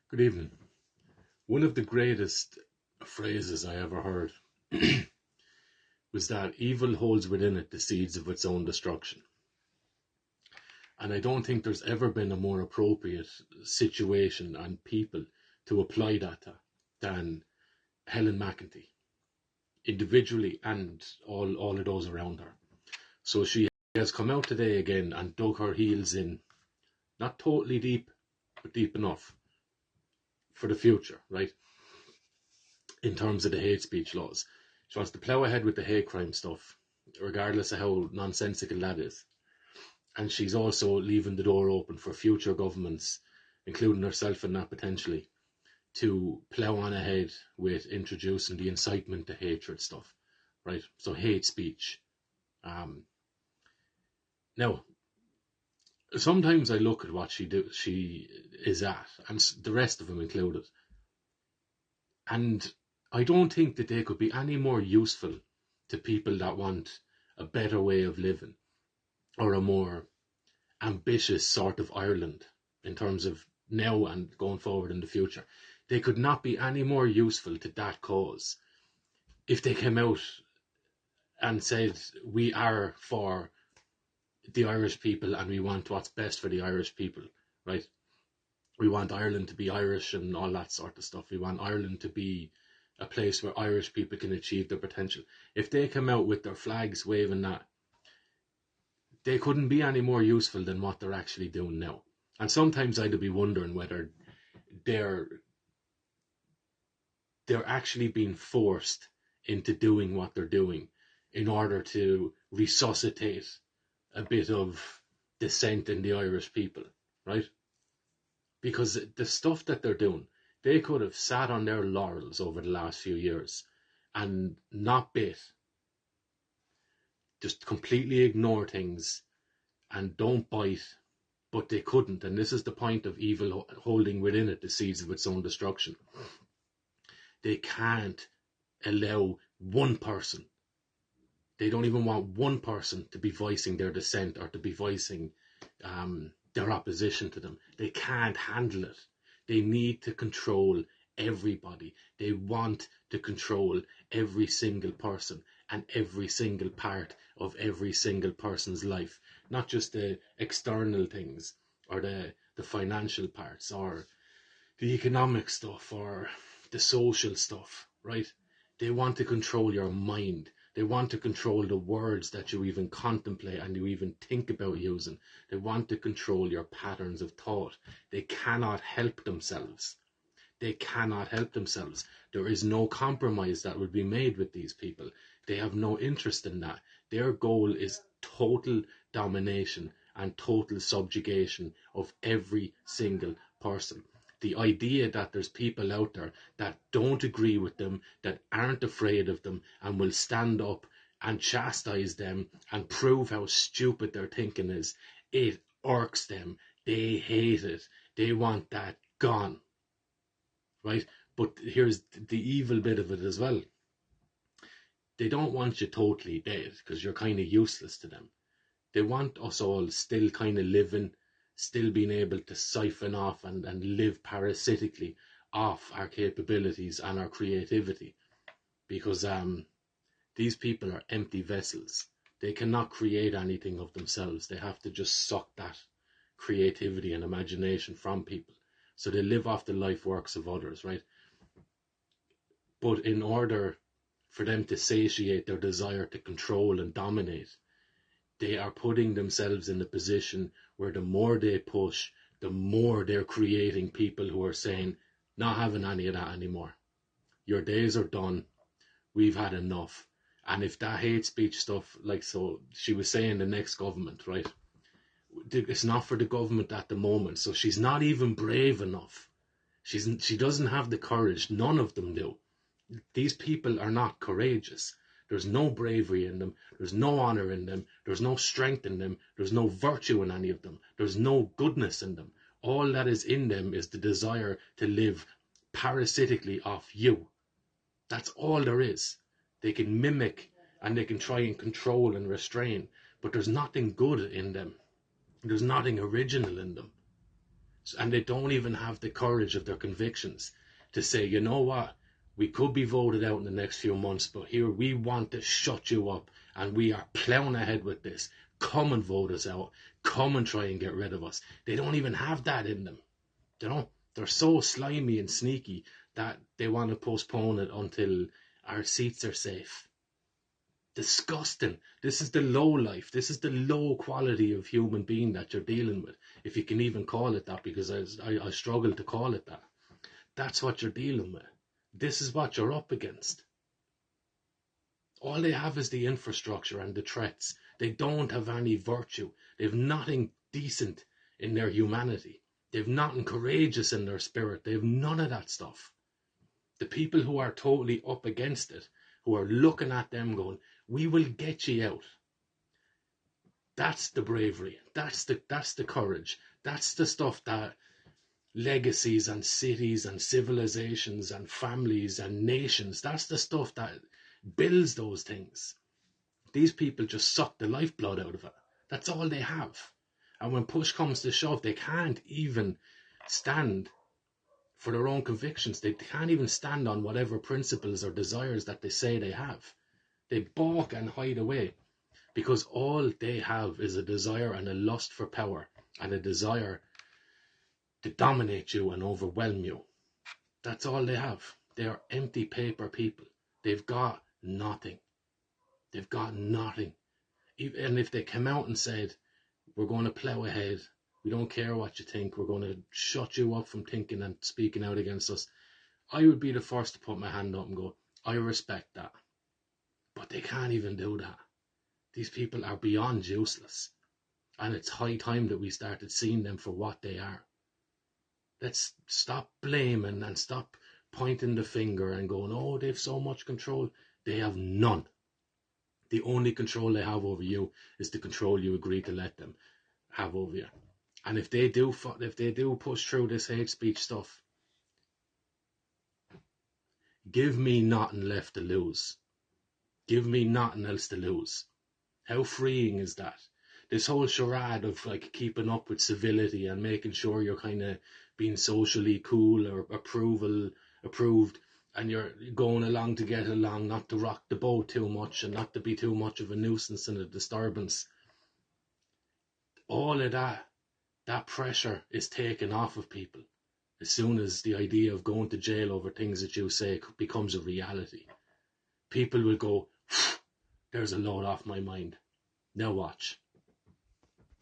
Good evening. One of the greatest phrases I ever heard was that evil holds within it the seeds of its own destruction. And I don't think there's ever been a more appropriate situation and people to apply that to than Helen McEntee, individually and all of those around her. So she has come out today again and dug her heels in, not totally deep, but deep enough for the future, right? In terms of the hate speech laws. She wants to plough ahead with the hate crime stuff, regardless of how nonsensical that is. And she's also leaving the door open for future governments, including herself in that potentially, to plough on ahead with introducing the incitement to hatred stuff, right? So hate speech. Now, sometimes I look at what she is at, and the rest of them included, and I don't think that they could be any more useful to people that want a better way of living or a more ambitious sort of Ireland in terms of now and going forward in the future. They could not be any more useful to that cause if they came out and said, we are for the Irish people and we want what's best for the Irish people, right? We want Ireland to be Irish and all that sort of stuff. We want Ireland to be a place where Irish people can achieve their potential. If they come out with their flags waving that, they couldn't be any more useful than what they're actually doing now. And sometimes I'd be wondering whether they're actually being forced into doing what they're doing in order to resuscitate a bit of dissent in the Irish people, right? Because the stuff that they're doing, they could have sat on their laurels over the last few years and not bit, just completely ignore things and don't bite, but they couldn't. And this is the point of evil holding within it the seeds of its own destruction. They can't allow one person, they don't even want one person to be voicing their dissent or to be voicing their opposition to them. They can't handle it. They need to control everybody. They want to control every single person and every single part of every single person's life, not just the external things or the financial parts or the economic stuff or the social stuff, right? They want to control your mind. They want to control the words that you even contemplate and you even think about using. They want to control your patterns of thought. They cannot help themselves. They cannot help themselves. There is no compromise that would be made with these people. They have no interest in that. Their goal is total domination and total subjugation of every single person. The idea that there's people out there that don't agree with them, that aren't afraid of them, and will stand up and chastise them and prove how stupid their thinking is, it irks them. They hate it. They want that gone, right? But here's the evil bit of it as well. They don't want you totally dead because you're kind of useless to them. They want us all still kind of living, still being able to siphon off and live parasitically off our capabilities and our creativity, because these people are empty vessels. They cannot create anything of themselves. They have to just suck that creativity and imagination from people. So they live off the life works of others, right? But in order for them to satiate their desire to control and dominate, they are putting themselves in a position where the more they push, the more they're creating people who are saying, not having any of that anymore. Your days are done. We've had enough. And if that hate speech stuff, like, so she was saying the next government, right? It's not for the government at the moment. So she's not even brave enough. She doesn't have the courage. None of them do. These people are not courageous. There's no bravery in them. There's no honour in them. There's no strength in them. There's no virtue in any of them. There's no goodness in them. All that is in them is the desire to live parasitically off you. That's all there is. They can mimic and they can try and control and restrain, but there's nothing good in them. There's nothing original in them. And they don't even have the courage of their convictions to say, you know what, we could be voted out in the next few months, but here we want to shut you up and we are plowing ahead with this. Come and vote us out. Come and try and get rid of us. They don't even have that in them. You know, they're so slimy and sneaky that they want to postpone it until our seats are safe. Disgusting. This is the low life. This is the low quality of human being that you're dealing with, if you can even call it that, because I struggle to call it that. That's what you're dealing with. This is what you're up against. All they have is the infrastructure and the threats. They don't have any virtue. They have nothing decent in their humanity. They have nothing courageous in their spirit. They have none of that stuff. The people who are totally up against it, who are looking at them going, we will get you out. That's the bravery. That's the courage. That's the stuff that legacies and cities and civilizations and families and nations, that's the stuff that builds those things. These people just suck the lifeblood out of it. That's all they have. And when push comes to shove, they can't even stand for their own convictions. They can't even stand on whatever principles or desires that they say they have. They balk and hide away because all they have is a desire and a lust for power and a desire to dominate you and overwhelm you. That's all they have. They are empty paper people. They've got nothing. They've got nothing. And if they come out and said, we're going to plow ahead, we don't care what you think, we're going to shut you up from thinking and speaking out against us, I would be the first to put my hand up and go, I respect that. But they can't even do that. These people are beyond useless. And it's high time that we started seeing them for what they are. Let's stop blaming and stop pointing the finger and going, oh, they have so much control. They have none. The only control they have over you is the control you agree to let them have over you. And if they do push through this hate speech stuff, give me nothing left to lose. Give me nothing else to lose. How freeing is that? This whole charade of like keeping up with civility and making sure you're kind of being socially cool or approved, and you're going along to get along, not to rock the boat too much and not to be too much of a nuisance and a disturbance. All of that pressure is taken off of people as soon as the idea of going to jail over things that you say becomes a reality. People will go, there's a load off my mind. Now watch.